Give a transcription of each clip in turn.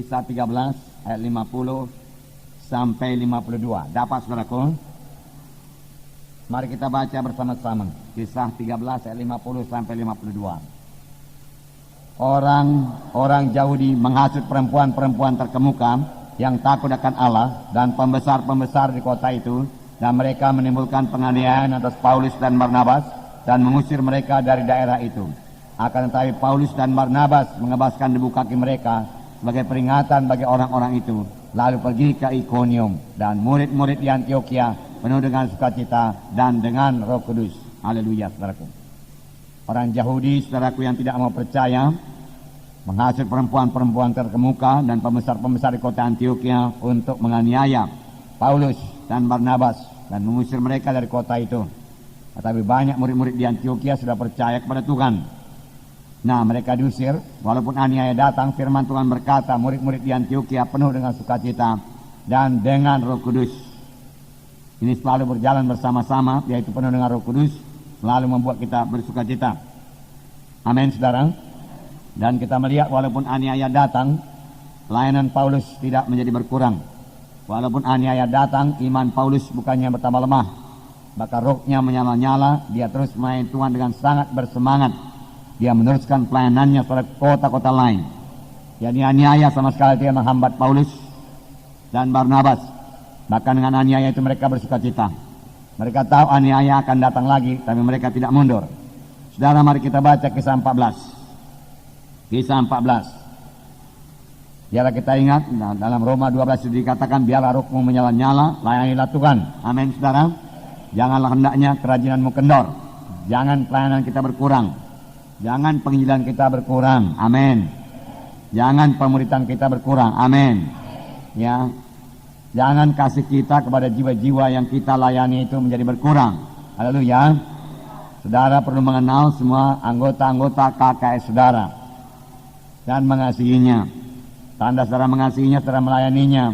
Kisah 13 ayat 50 sampai 52. Dapat saudaraku? Mari kita baca bersama-sama. Kisah 13 ayat 50 sampai 52. Orang Yahudi menghasut perempuan-perempuan terkemuka yang takut akan Allah dan pembesar-pembesar di kota itu, dan mereka menimbulkan penganiayaan atas Paulus dan Barnabas dan mengusir mereka dari daerah itu. Akan tetapi Paulus dan Barnabas mengebaskan debu kaki mereka sebagai peringatan bagi orang-orang itu, lalu pergi ke Ikonium, dan murid-murid di Antioquia penuh dengan sukacita dan dengan Roh Kudus. Haleluya, saudaraku. Orang Yahudi, saudaraku, yang tidak mau percaya menghasut perempuan-perempuan terkemuka dan pembesar-pembesar di kota Antioquia untuk menganiaya Paulus dan Barnabas dan mengusir mereka dari kota itu. Tetapi banyak murid-murid di Antioquia sudah percaya kepada Tuhan. Nah, mereka diusir. Walaupun aniaya datang, firman Tuhan berkata, murid-murid di Antioquia penuh dengan sukacita dan dengan Roh Kudus. Ini selalu berjalan bersama-sama, yaitu penuh dengan Roh Kudus, selalu membuat kita bersukacita. Amin, saudara. Dan kita melihat walaupun aniaya datang, pelayanan Paulus tidak menjadi berkurang. Walaupun aniaya datang, iman Paulus bukannya bertambah lemah, bahkan rohnya menyala-nyala. Dia terus melayani Tuhan dengan sangat bersemangat. Dia meneruskan pelayanannya pada kota-kota lain. Jadi aniaya sama sekali tidak menghambat Paulus dan Barnabas. Bahkan dengan aniaya itu mereka bersukacita. Mereka tahu aniaya akan datang lagi, tapi mereka tidak mundur. Saudara, mari kita baca kisah 14. Kisah 14. Biarlah kita ingat, dalam Roma 12 itu dikatakan, biarlah rohmu menyala-nyala, layanilah Tuhan. Amin, saudara. Janganlah hendaknya kerajinanmu kendor. Jangan pelayanan kita berkurang. Jangan penginjilan kita berkurang. Amin. Jangan pemuritan kita berkurang. Amin. Ya. Jangan kasih kita kepada jiwa-jiwa yang kita layani itu menjadi berkurang. Haleluya. Saudara perlu mengenal semua anggota-anggota KKS saudara dan mengasihinya. Tanda saudara mengasihinya, saudara melayaninya.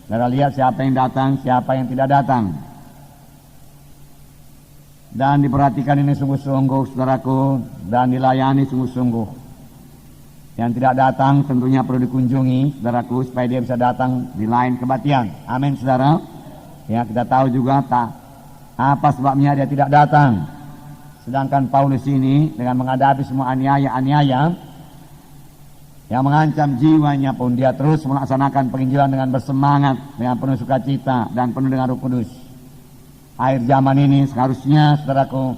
Saudara lihat siapa yang datang, siapa yang tidak datang. Dan diperhatikan ini sungguh-sungguh, saudaraku, dan dilayani sungguh-sungguh. Yang tidak datang tentunya perlu dikunjungi, saudaraku, supaya dia bisa datang di lain kebaktian. Amin, saudara. Ya, kita tahu juga apa sebabnya dia tidak datang. Sedangkan Paulus ini dengan menghadapi semua aniaya-aniaya yang mengancam jiwanya pun, dia terus melaksanakan penginjilan dengan bersemangat, dengan penuh sukacita dan penuh dengan Roh Kudus. Akhir zaman ini seharusnya, saudaraku,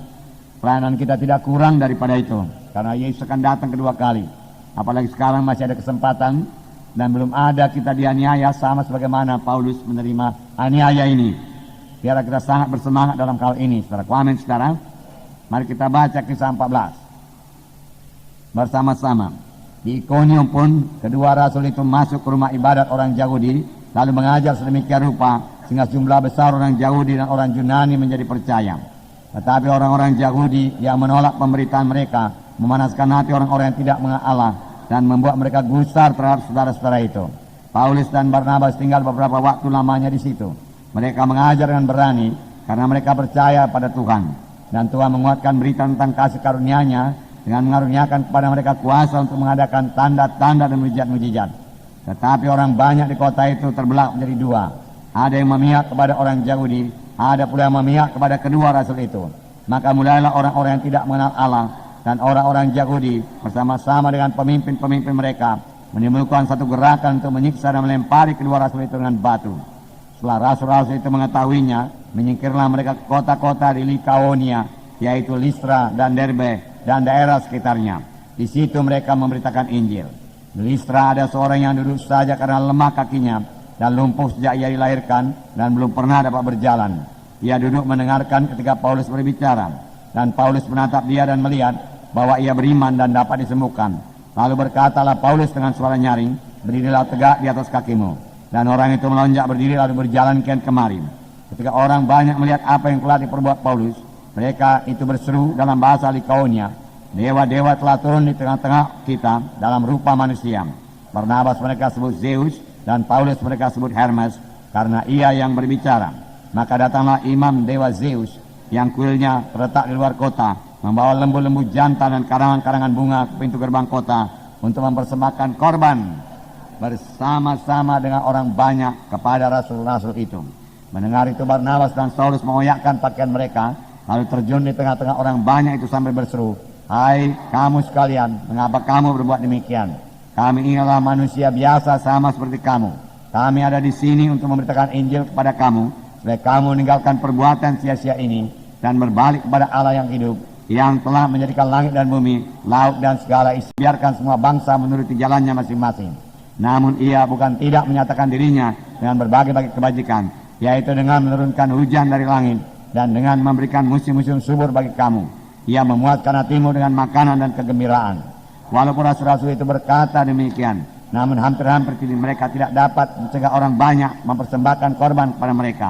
pelayanan kita tidak kurang daripada itu, karena Yesus akan datang kedua kali. Apalagi sekarang masih ada kesempatan dan belum ada kita dianiaya sama sebagaimana Paulus menerima aniaya ini. Biarlah kita sangat bersemangat dalam hal ini, saudaraku. Amin, saudara. Mari kita baca kisah 14 bersama-sama. Di Ikonium pun kedua rasul itu masuk ke rumah ibadat orang Yahudi, lalu mengajar sedemikian rupa sehingga jumlah besar orang Yahudi dan orang Yunani menjadi percaya. Tetapi orang-orang Yahudi yang menolak pemberitaan mereka memanaskan hati orang-orang yang tidak mengenal Allah dan membuat mereka gusar terhadap saudara-saudara itu. Paulus dan Barnabas tinggal beberapa waktu lamanya di situ. Mereka mengajar dengan berani karena mereka percaya pada Tuhan, dan Tuhan menguatkan berita tentang kasih karunia-Nya dengan mengaruniakan kepada mereka kuasa untuk mengadakan tanda-tanda dan mujizat-mujizat. Tetapi orang banyak di kota itu terbelah menjadi dua. Ada yang memihak kepada orang Yahudi, ada pula yang memihak kepada kedua rasul itu. Maka mulailah orang-orang yang tidak mengenal Allah dan orang-orang Yahudi bersama-sama dengan pemimpin-pemimpin mereka menimbulkan satu gerakan untuk menyiksa dan melempari kedua rasul itu dengan batu. Setelah rasul-rasul itu mengetahuinya, menyingkirlah mereka ke kota-kota di Likaonia, yaitu Listra dan Derbe dan daerah sekitarnya. Di situ mereka memberitakan Injil. Di Listra ada seorang yang duduk saja karena lemah kakinya dan lumpuh sejak ia dilahirkan dan belum pernah dapat berjalan. Ia duduk mendengarkan ketika Paulus berbicara, dan Paulus menatap dia dan melihat bahwa ia beriman dan dapat disembuhkan. Lalu berkatalah Paulus dengan suara nyaring, berdirilah tegak di atas kakimu. Dan orang itu melonjak berdiri lalu berjalan kian kemari. Ketika orang banyak melihat apa yang telah diperbuat Paulus, mereka itu berseru dalam bahasa Likaonia, dewa-dewa telah turun di tengah-tengah kita dalam rupa manusia. Barnabas mereka sebut Zeus, dan Paulus mereka sebut Hermes, karena ia yang berbicara. Maka datanglah imam dewa Zeus, yang kuilnya terletak di luar kota, membawa lembu-lembu jantan dan karangan-karangan bunga ke pintu gerbang kota untuk mempersembahkan korban bersama-sama dengan orang banyak kepada rasul-rasul itu. Mendengar itu Barnabas dan Saulus mengoyakkan pakaian mereka, lalu terjun di tengah-tengah orang banyak itu sambil berseru, "Hai kamu sekalian, mengapa kamu berbuat demikian? Kami inilah manusia biasa sama seperti kamu. Kami ada di sini untuk memberitakan Injil kepada kamu, supaya kamu meninggalkan perbuatan sia-sia ini dan berbalik kepada Allah yang hidup, yang telah menjadikan langit dan bumi, laut dan segala isi. Biarkan semua bangsa menuruti jalannya masing-masing. Namun ia bukan tidak menyatakan dirinya dengan berbagai-bagai kebajikan, yaitu dengan menurunkan hujan dari langit dan dengan memberikan musim-musim subur bagi kamu. Ia memuaskan hatimu dengan makanan dan kegembiraan." Walaupun rasul-rasul itu berkata demikian, namun hampir-hampir mereka tidak dapat mencegah orang banyak mempersembahkan korban kepada mereka.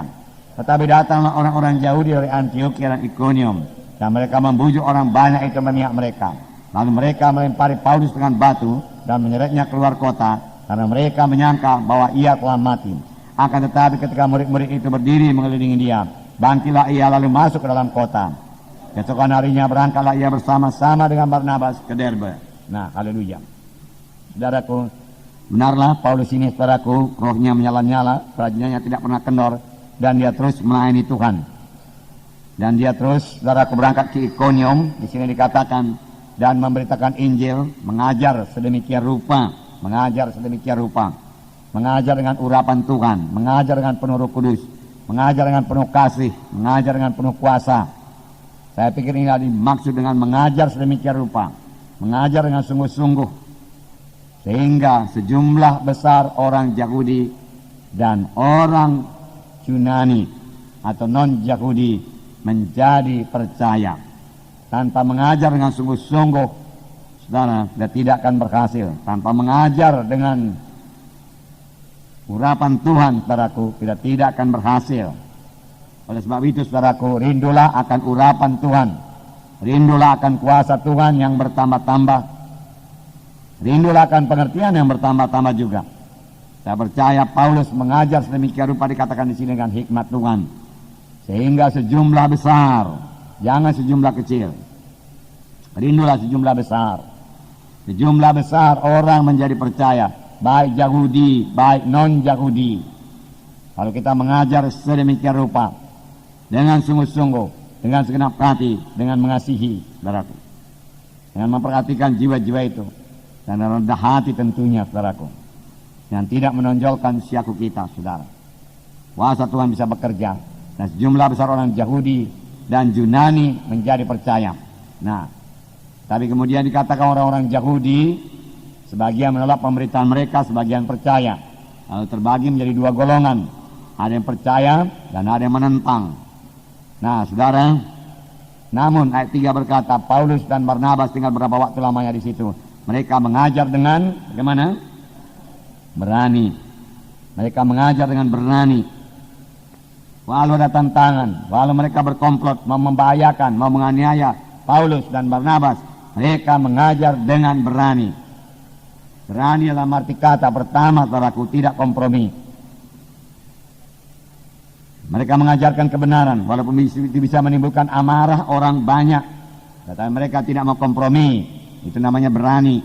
Tetapi datanglah orang-orang Yahudi dari Antiokhia dan Ikonium, dan mereka membujuk orang banyak itu memihak mereka. Lalu mereka melempari Paulus dengan batu dan menyeretnya keluar kota, karena mereka menyangka bahwa ia telah mati. Akan tetapi ketika murid-murid itu berdiri mengelilingi dia, bangkitlah ia lalu masuk ke dalam kota. Keesokan harinya berangkatlah ia bersama-sama dengan Barnabas ke Derbe. Nah, haleluya. Saudaraku, benarlah Paulus ini, saudaraku, rohnya menyala-nyala, kerajinannya tidak pernah kendor, dan dia terus melayani Tuhan. Dan dia terus, saudaraku, berangkat ke Ikonium, di sini dikatakan, dan memberitakan Injil, mengajar sedemikian rupa, mengajar dengan urapan Tuhan, mengajar dengan penuh Roh Kudus, mengajar dengan penuh kasih, mengajar dengan penuh kuasa. Saya pikir ini dimaksud dengan mengajar sedemikian rupa, mengajar dengan sungguh-sungguh, sehingga sejumlah besar orang Yahudi dan orang Yunani atau non-Yahudi menjadi percaya. Tanpa mengajar dengan sungguh-sungguh, saudara, kita tidak akan berhasil. Tanpa mengajar dengan urapan Tuhan, saudaraku, kita tidak akan berhasil. Oleh sebab itu, saudaraku, rindulah akan urapan Tuhan, rindulah akan kuasa Tuhan yang bertambah-tambah, rindulah akan pengertian yang bertambah-tambah juga. Saya percaya Paulus mengajar sedemikian rupa, dikatakan di sini, dengan hikmat Tuhan, sehingga sejumlah besar, jangan sejumlah kecil, rindulah sejumlah besar. Sejumlah besar orang menjadi percaya, baik Yahudi, baik non-Yahudi. Kalau kita mengajar sedemikian rupa, dengan sungguh-sungguh, dengan segenap hati, dengan mengasihi, saudaraku, dengan memperhatikan jiwa-jiwa itu, dan rendah hati tentunya, saudaraku, yang tidak menonjolkan siaku kita, saudara. Kuasa Tuhan bisa bekerja, dan sejumlah besar orang Yahudi dan Yunani menjadi percaya. Nah, tapi kemudian dikatakan orang-orang Yahudi, sebagian menolak pemberitaan mereka, sebagian percaya. Lalu terbagi menjadi dua golongan, ada yang percaya dan ada yang menentang. Nah, saudara, namun ayat 3 berkata, Paulus dan Barnabas tinggal berapa waktu lamanya di situ. Mereka mengajar dengan bagaimana? Berani. Mereka mengajar dengan berani. Walau ada tantangan, walau mereka berkomplot, mau membahayakan, mau menganiaya Paulus dan Barnabas, mereka mengajar dengan berani. Berani dalam arti kata, pertama, saudaraku, tidak kompromi. Mereka mengajarkan kebenaran, walaupun itu bisa menimbulkan amarah orang banyak. Tetapi mereka tidak mau kompromi. Itu namanya berani.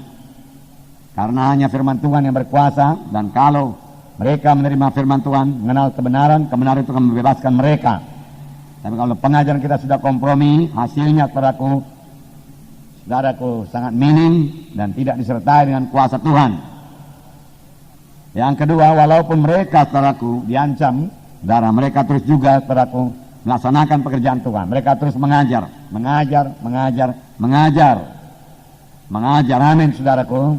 Karena hanya firman Tuhan yang berkuasa, dan kalau mereka menerima firman Tuhan, mengenal kebenaran, kebenaran itu akan membebaskan mereka. Tapi kalau pengajaran kita sudah kompromi, hasilnya, saudaraku, sangat minim dan tidak disertai dengan kuasa Tuhan. Yang kedua, walaupun mereka, saudaraku, diancam, mereka terus juga, saudaraku, melaksanakan pekerjaan Tuhan. Mereka terus mengajar. Amin, saudaraku.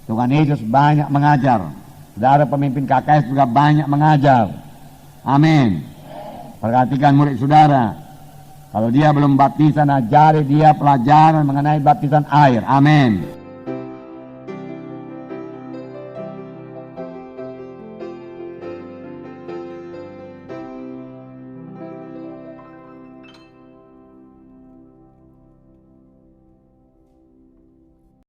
Tuhan Yesus banyak mengajar. Saudara pemimpin KKS juga banyak mengajar. Amin. Perhatikan murid saudara. Kalau dia belum baptisan, ajari dia pelajaran mengenai baptisan air. Amin.